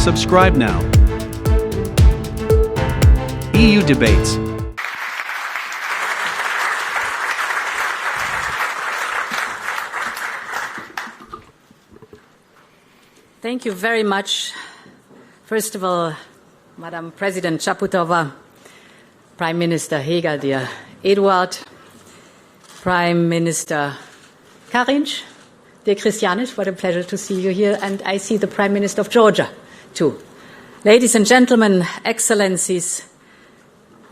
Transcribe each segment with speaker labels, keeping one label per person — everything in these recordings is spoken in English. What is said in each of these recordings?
Speaker 1: Subscribe now. EU Debates.
Speaker 2: Thank you very much. First of all, Madam President Chaputova, Prime Minister Heger, dear Eduard, Prime Minister Karinc, dear Christianis, what a pleasure to see you here, and I see the Prime Minister of Georgia, too. Ladies and gentlemen, Excellencies,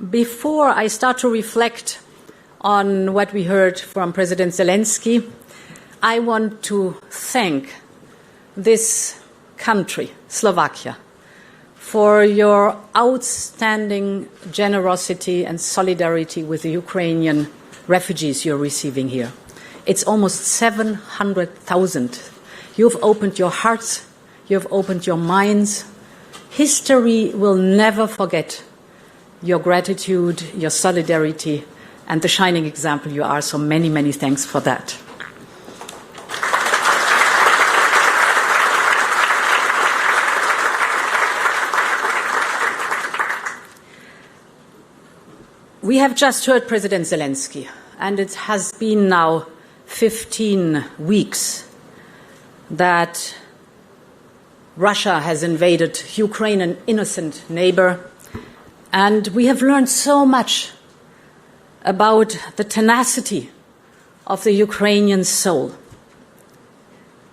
Speaker 2: before I start to reflect on what we heard from President Zelenskyy, I want to thank this country, Slovakia, for your outstanding generosity and solidarity with the Ukrainian refugees you're receiving here. It's almost 700,000. You've opened your hearts, you've opened your minds. History will never forget your gratitude, your solidarity, and the shining example you are. So many, many thanks for that. We have just heard President Zelenskyy, and it has been now 15 weeks that Russia has invaded Ukraine, an innocent neighbor, and we have learned so much about the tenacity of the Ukrainian soul.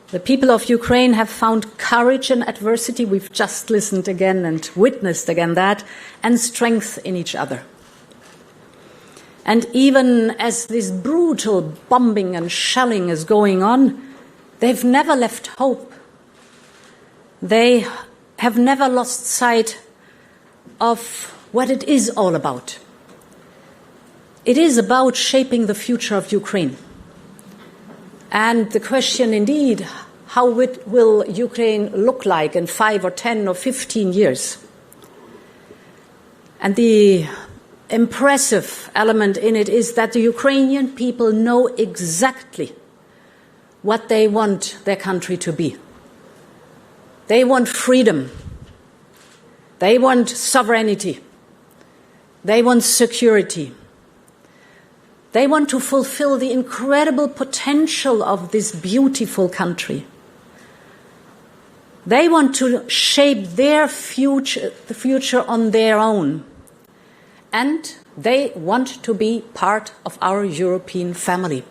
Speaker 2: The people of Ukraine have found courage in adversity. We've just listened again and witnessed again that, and strength in each other. And even as this brutal bombing and shelling is going on, they've never left hope. They have never lost sight of what it is all about. It is about shaping the future of Ukraine. And the question indeed, how will Ukraine look like in 5 or 10 or 15 years? And the impressive element in it is that the Ukrainian people know exactly what they want their country to be. They want freedom. They want sovereignty. They want security. They want to fulfill the incredible potential of this beautiful country. They want to shape their future, the future on their own. And they want to be part of our European family.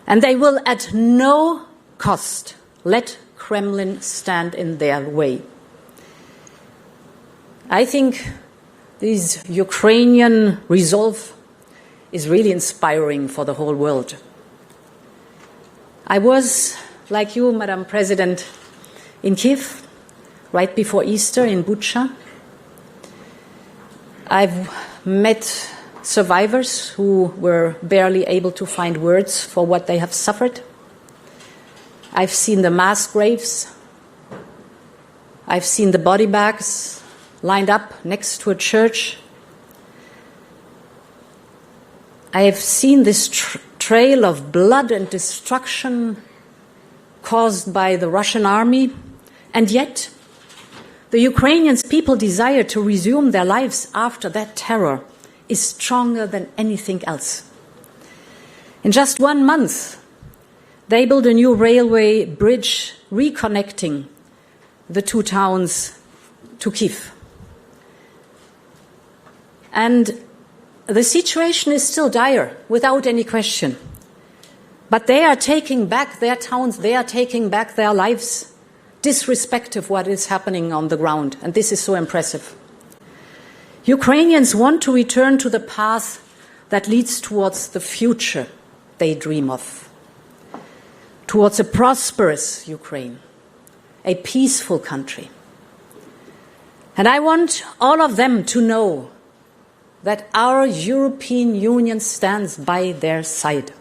Speaker 2: And they will at no cost let Kremlin stand in their way. I think this Ukrainian resolve is really inspiring for the whole world. I was, like you, Madam President, in Kiev right before Easter in Bucha. I've met survivors who were barely able to find words for what they have suffered. I've seen the mass graves. I've seen the body bags lined up next to a church. I have seen this trail of blood and destruction caused by the Russian army, and yet the Ukrainian people's desire to resume their lives after that terror is stronger than anything else. In just 1 month, they built a new railway bridge reconnecting the two towns to Kiev. And the situation is still dire, without any question. But they are taking back their towns, they are taking back their lives, disrespect of what is happening on the ground, and this is so impressive. Ukrainians want to return to the path that leads towards the future they dream of, towards a prosperous Ukraine, a peaceful country. And I want all of them to know that our European Union stands by their side.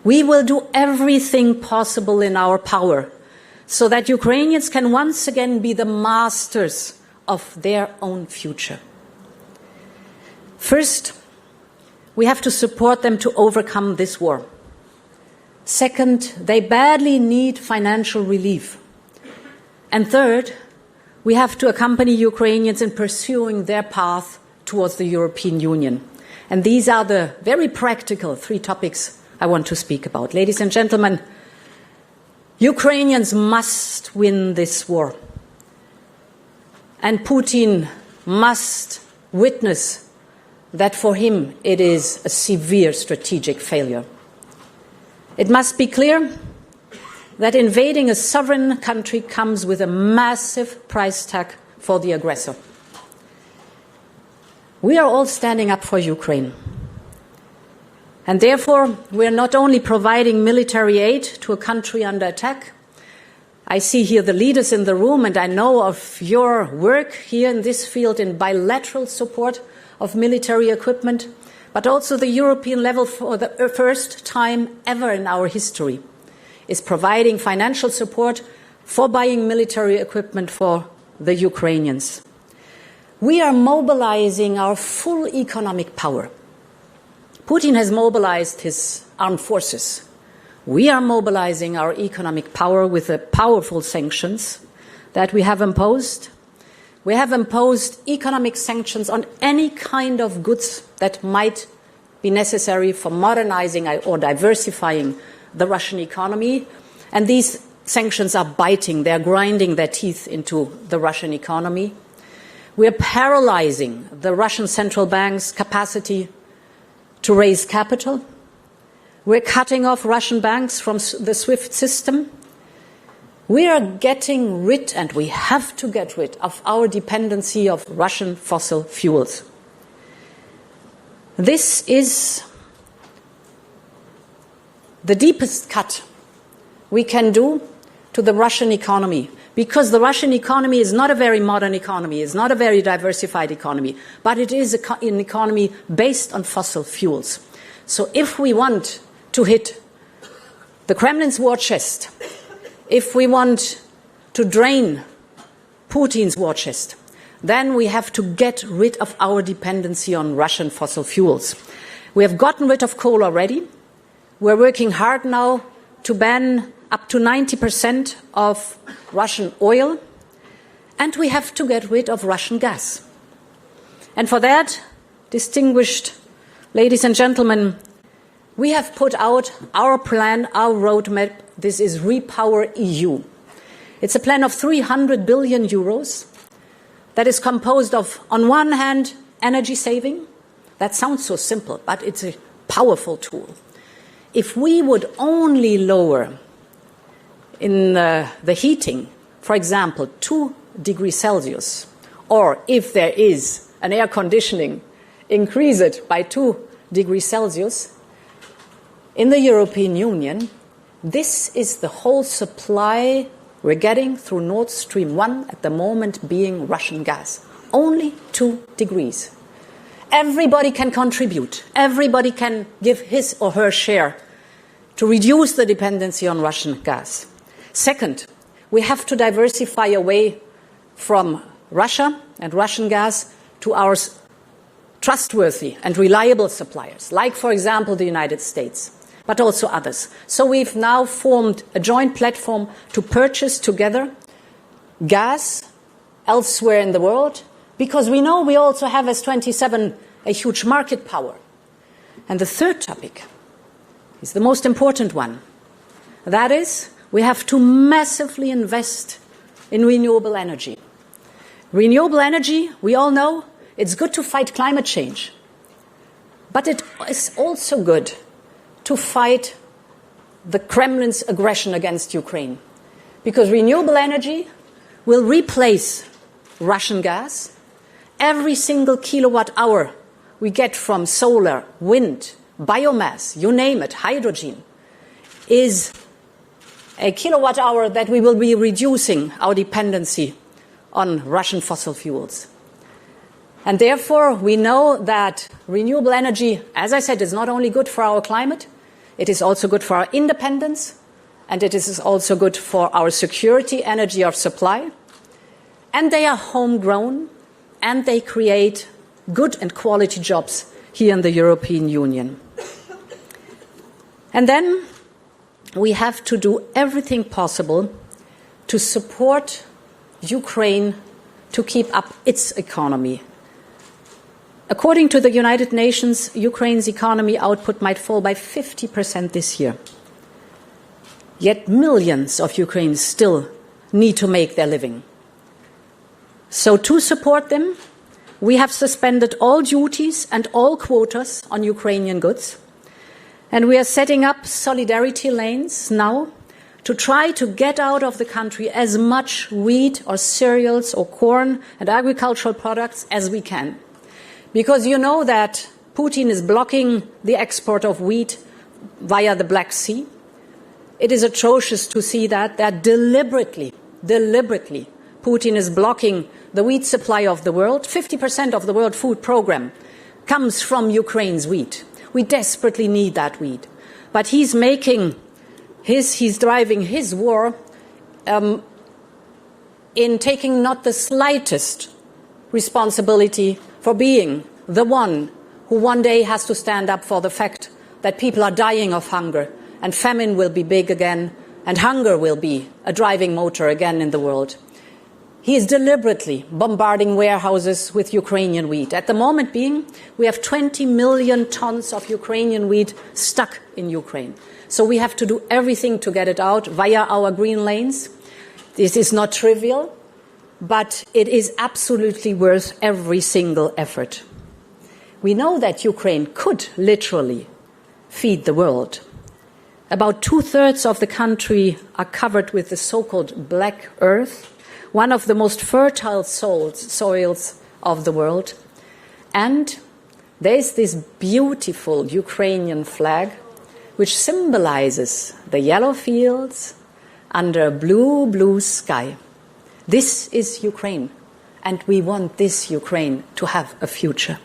Speaker 2: We will do everything possible in our power so that Ukrainians can once again be the masters of their own future. First, we have to support them to overcome this war. Second, they badly need financial relief. And third, we have to accompany Ukrainians in pursuing their path towards the European Union. And these are the very practical 3 topics I want to speak about. Ladies and gentlemen, Ukrainians must win this war. And Putin must witness that for him it is a severe strategic failure. It must be clear that invading a sovereign country comes with a massive price tag for the aggressor. We are all standing up for Ukraine. And therefore, we are not only providing military aid to a country under attack. I see here the leaders in the room, and I know of your work here in this field in bilateral support of military equipment, but also the European level for the first time ever in our history is providing financial support for buying military equipment for the Ukrainians. We are mobilizing our full economic power. Putin has mobilized his armed forces. We are mobilizing our economic power with the powerful sanctions that we have imposed. We have imposed economic sanctions on any kind of goods that might be necessary for modernizing or diversifying the Russian economy. And these sanctions are biting, they're grinding their teeth into the Russian economy. We're paralyzing the Russian central bank's capacity to raise capital. We're cutting off Russian banks from the SWIFT system. We are getting rid, and we have to get rid, of our dependency of Russian fossil fuels. This is the deepest cut we can do to the Russian economy, because the Russian economy is not a very modern economy, it's not a very diversified economy, but it is an economy based on fossil fuels. So if we want to hit the Kremlin's war chest, if we want to drain Putin's war chest, then we have to get rid of our dependency on Russian fossil fuels. We have gotten rid of coal already. We're working hard now to ban up to 90% of Russian oil, and we have to get rid of Russian gas. And for that, distinguished ladies and gentlemen, we have put out our plan, our roadmap. This is Repower EU. It's a plan of 300 billion euros that is composed of, on one hand, energy saving. That sounds so simple, but it's a powerful tool. If we would only lower in the heating, for example, 2 degrees Celsius, or if there is an air conditioning, increase it by 2 degrees Celsius, in the European Union, this is the whole supply we're getting through Nord Stream 1 at the moment being Russian gas. Only 2 degrees. Everybody can contribute. Everybody can give his or her share to reduce the dependency on Russian gas. Second, we have to diversify away from Russia and Russian gas to our trustworthy and reliable suppliers, like, for example, the United States, but also others. So we've now formed a joint platform to purchase together gas elsewhere in the world, because we know we also have, as 27, a huge market power. And the third topic is the most important one. That is, we have to massively invest in renewable energy. Renewable energy, we all know, it's good to fight climate change. But it is also good to fight the Kremlin's aggression against Ukraine. Because renewable energy will replace Russian gas. Every single kilowatt hour we get from solar, wind, biomass, you name it, hydrogen, is a kilowatt hour that we will be reducing our dependency on Russian fossil fuels. And therefore, we know that renewable energy, as I said, is not only good for our climate, it is also good for our independence, and it is also good for our security, energy of supply. And they are homegrown, and they create good and quality jobs here in the European Union. And then we have to do everything possible to support Ukraine to keep up its economy. According to the United Nations, Ukraine's economy output might fall by 50% this year. Yet millions of Ukrainians still need to make their living. So to support them, we have suspended all duties and all quotas on Ukrainian goods. And we are setting up solidarity lanes now to try to get out of the country as much wheat or cereals or corn and agricultural products as we can. Because you know that Putin is blocking the export of wheat via the Black Sea. It is atrocious to see that deliberately, Putin is blocking the wheat supply of the world. 50% of the World Food Programme comes from Ukraine's wheat. We desperately need that wheat. But he's driving his war in taking not the slightest responsibility for being the one who one day has to stand up for the fact that people are dying of hunger and famine will be big again and hunger will be a driving motor again in the world. He is deliberately bombarding warehouses with Ukrainian wheat. At the moment being, we have 20 million tons of Ukrainian wheat stuck in Ukraine. So we have to do everything to get it out via our green lanes. This is not trivial, but it is absolutely worth every single effort. We know that Ukraine could literally feed the world. About 2/3 of the country are covered with the so-called black earth, one of the most fertile soils of the world. And there's this beautiful Ukrainian flag, which symbolizes the yellow fields under a blue, blue sky. This is Ukraine, and we want this Ukraine to have a future.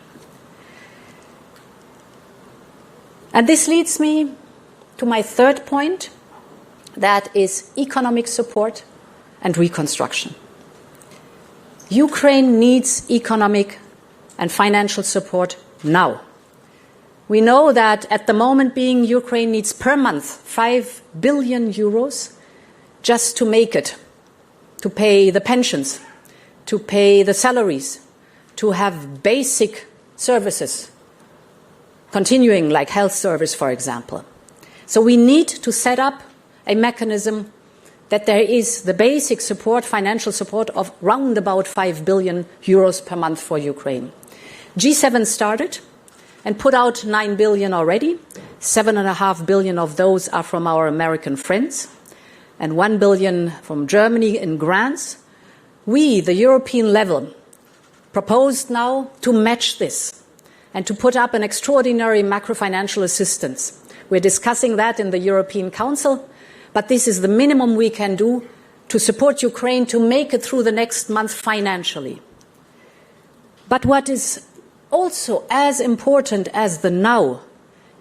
Speaker 2: And this leads me to my third point, that is economic support and reconstruction. Ukraine needs economic and financial support now. We know that at the moment being, Ukraine needs per month 5 billion euros just to make it, to pay the pensions, to pay the salaries, to have basic services continuing, like health service, for example. So we need to set up a mechanism that there is the basic support, financial support of round about 5 billion euros per month for Ukraine. G7 started and put out 9 billion already. 7.5 billion of those are from our American friends and 1 billion from Germany in grants. We, the European level, proposed now to match this and to put up an extraordinary macrofinancial assistance. We're discussing that in the European Council, but this is the minimum we can do to support Ukraine to make it through the next month financially. But what is also as important as the now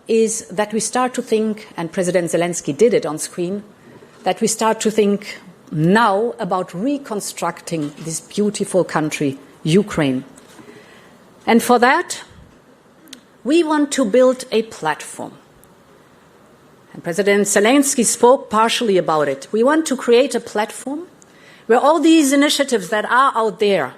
Speaker 2: is that we start to think, and President Zelenskyy did it on screen, that we start to think now about reconstructing this beautiful country, Ukraine. And for that, we want to build a platform. And President Zelenskyy spoke partially about it. We want to create a platform where all these initiatives that are out there,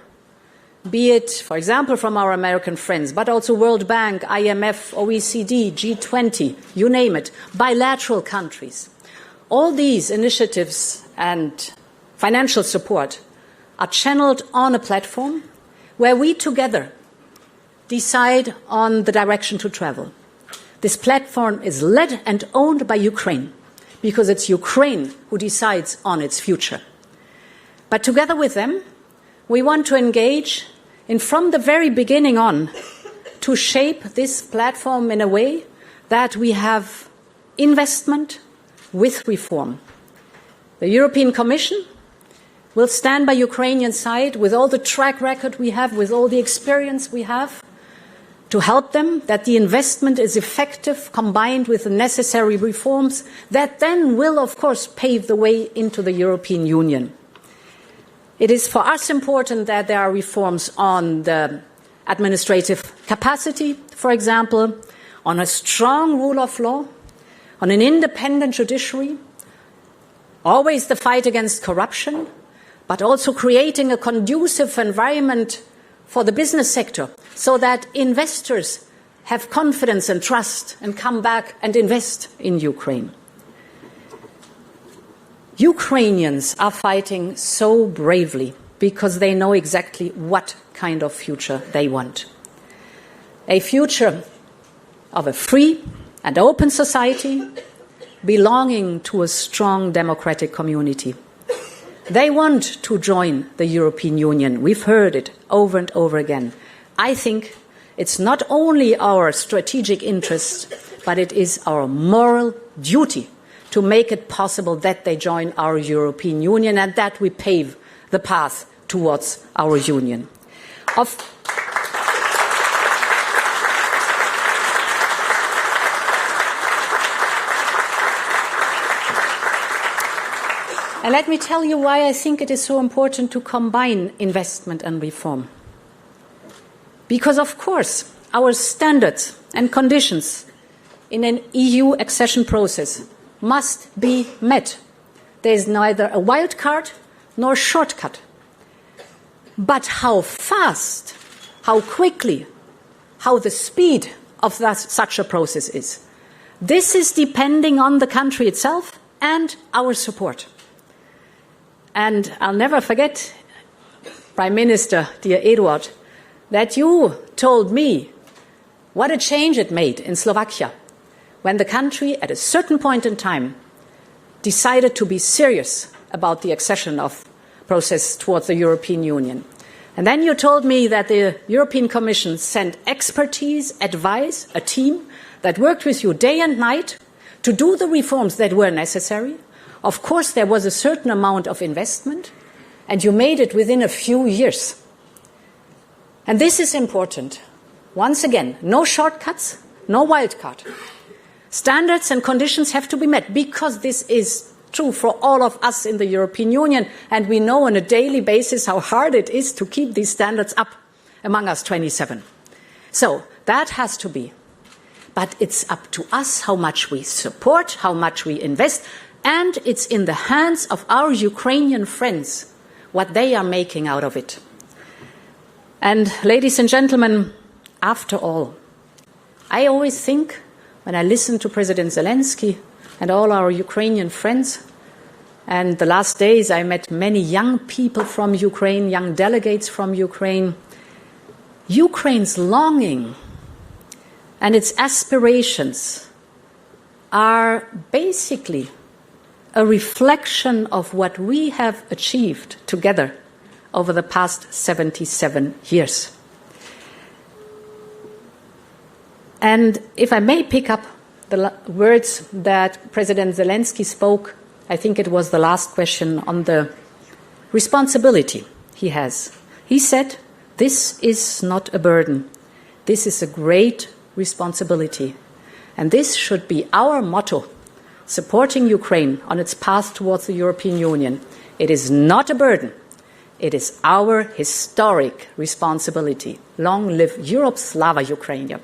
Speaker 2: be it, for example, from our American friends, but also World Bank, IMF, OECD, G20, you name it, bilateral countries, all these initiatives and financial support are channeled on a platform where we together decide on the direction to travel. This platform is led and owned by Ukraine because it's Ukraine who decides on its future. But together with them, we want to engage in from the very beginning on to shape this platform in a way that we have investment with reform. The European Commission will stand by Ukrainian side with all the track record we have, with all the experience we have, to help them, that the investment is effective, combined with the necessary reforms that then will, of course, pave the way into the European Union. It is for us important that there are reforms on the administrative capacity, for example, on a strong rule of law, on an independent judiciary, always the fight against corruption, but also creating a conducive environment for the business sector so that investors have confidence and trust and come back and invest in Ukraine. Ukrainians are fighting so bravely because they know exactly what kind of future they want. A future of a free and open society belonging to a strong democratic community. They want to join the European Union. We've heard it over and over again. I think it's not only our strategic interest, but it is our moral duty to make it possible that they join our European Union and that we pave the path towards our union. And let me tell you why I think it is so important to combine investment and reform. Because, of course, our standards and conditions in an EU accession process must be met. There is neither a wild card nor shortcut. But how fast, how quickly, how the speed of such a process is, this is depending on the country itself and our support. And I'll never forget, Prime Minister, dear Eduard, that you told me what a change it made in Slovakia when the country, at a certain point in time, decided to be serious about the accession of process towards the European Union. And then you told me that the European Commission sent expertise, advice, a team that worked with you day and night to do the reforms that were necessary. Of course, there was a certain amount of investment, and you made it within a few years. And this is important. Once again, no shortcuts, no wildcard. Standards and conditions have to be met because this is true for all of us in the European Union, and we know on a daily basis how hard it is to keep these standards up among us 27. So that has to be. But it's up to us how much we support, how much we invest, and it's in the hands of our Ukrainian friends what they are making out of it. And ladies and gentlemen, after all, I always think when I listen to President Zelenskyy and all our Ukrainian friends, and the last days I met many young people from Ukraine, young delegates from Ukraine, Ukraine's longing and its aspirations are basically a reflection of what we have achieved together over the past 77 years. And if I may pick up the words that President Zelenskyy spoke, I think it was the last question on the responsibility he has. He said, "This is not a burden. This is a great responsibility. And this should be our motto, supporting Ukraine on its path towards the European Union. It is not a burden. It is our historic responsibility. Long live Europe, Slava Ukraine."